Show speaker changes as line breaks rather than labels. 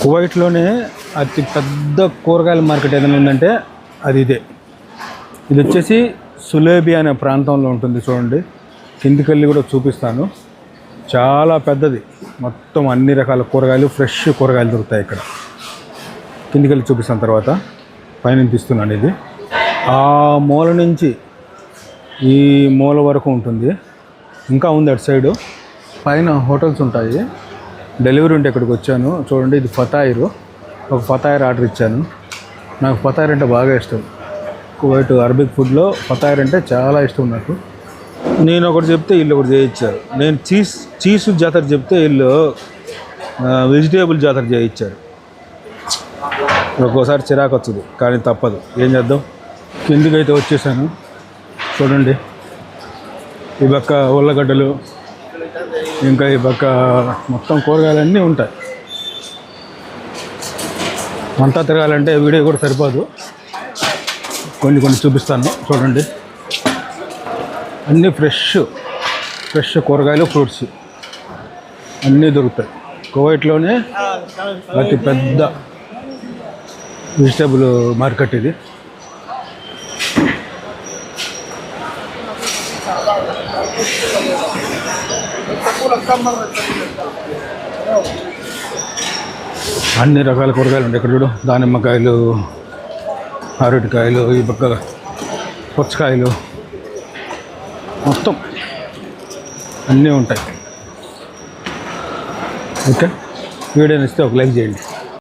కువైట్లోనే అతి పెద్ద కూరగాయల మార్కెట్ ఏదైనా ఉందంటే అది ఇదే. ఇది వచ్చేసి సులేబి అనే ప్రాంతంలో ఉంటుంది. చూడండి, కిందికెళ్ళి కూడా చూపిస్తాను. చాలా పెద్దది, మొత్తం అన్ని రకాల కూరగాయలు, ఫ్రెష్ కూరగాయలు దొరుకుతాయి ఇక్కడ. కిందికెళ్ళి చూపిస్తాను తర్వాత. పైన తీస్తున్నాను. ఇది ఆ మూల నుంచి ఈ మూల వరకు ఉంటుంది. ఇంకా ఉంది అటు సైడు. పైన హోటల్స్ ఉంటాయి. డెలివరీ ఉంటే ఇక్కడికి వచ్చాను. చూడండి, ఇది ఫతాయిర్. ఒక ఫతాయిర్ ఆర్డర్ ఇచ్చాను. నాకు ఫతాయిర్ అంటే బాగా ఇష్టం. కువైట్ అరబిక్ ఫుడ్లో ఫతాయిర్ అంటే చాలా ఇష్టం నాకు. నేను ఒకటి చెప్తే వీళ్ళు ఒకటి చేయించారు. నేను చీజ్ జాతర చెప్తే వీళ్ళు వెజిటేబుల్ జాతర చేయించారు. ఒక్కోసారి చిరాకు వచ్చుది, కానీ తప్పదు, ఏం చేద్దాం. కిందికైతే వచ్చేసాను. చూడండి, ఈ పక్క ఉల్లగడ్డలు, ఇంకా ఈ పక్క మొత్తం కూరగాయలన్నీ ఉంటాయి. అంతా తిరగాలంటే వీడియో కూడా సరిపోదు, కొన్ని చూపిస్తాను. చూడండి, అన్నీ ఫ్రెష్ కూరగాయలు, ఫ్రూట్స్ అన్నీ దొరుకుతాయి. కువైట్లోనే అతి పెద్ద వెజిటేబుల్ మార్కెట్ ఇది. అన్ని రకాల కూరగాయలు ఉంటాయి ఇక్కడ. చూడు, దానిమ్మకాయలు, అరటికాయలు, ఈ పక్క పుచ్చకాయలు, మొత్తం అన్నీ ఉంటాయి. ఓకే, వీడియో నచ్చితే ఒక లైక్ చేయండి.